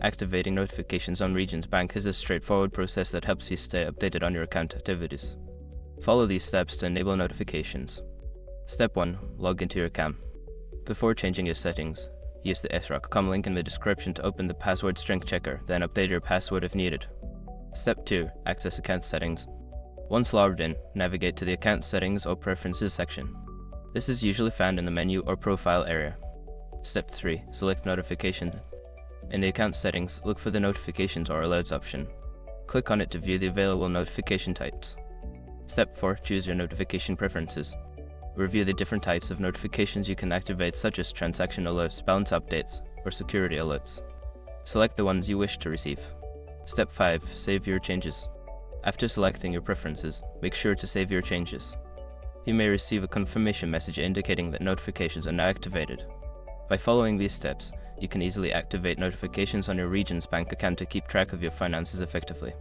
Activating notifications on Regions Bank is a straightforward process that helps you stay updated on your account activities. Follow these steps to enable notifications. Step 1. Log into your account. Before changing your settings, use the sroc.com link in the description to open the password strength checker, then update your password if needed. Step 2. Access account settings. Once logged in, navigate to the Account Settings or Preferences section. This is usually found in the menu or profile area. Step 3. Select Notification. In the Account Settings, look for the Notifications or Alerts option. Click on it to view the available notification types. Step 4. Choose your notification preferences. Review the different types of notifications you can activate, such as transaction alerts, balance updates, or security alerts. Select the ones you wish to receive. Step 5. Save your changes. After selecting your preferences, make sure to save your changes. You may receive a confirmation message indicating that notifications are now activated. By following these steps, you can easily activate notifications on your Regions Bank account to keep track of your finances effectively.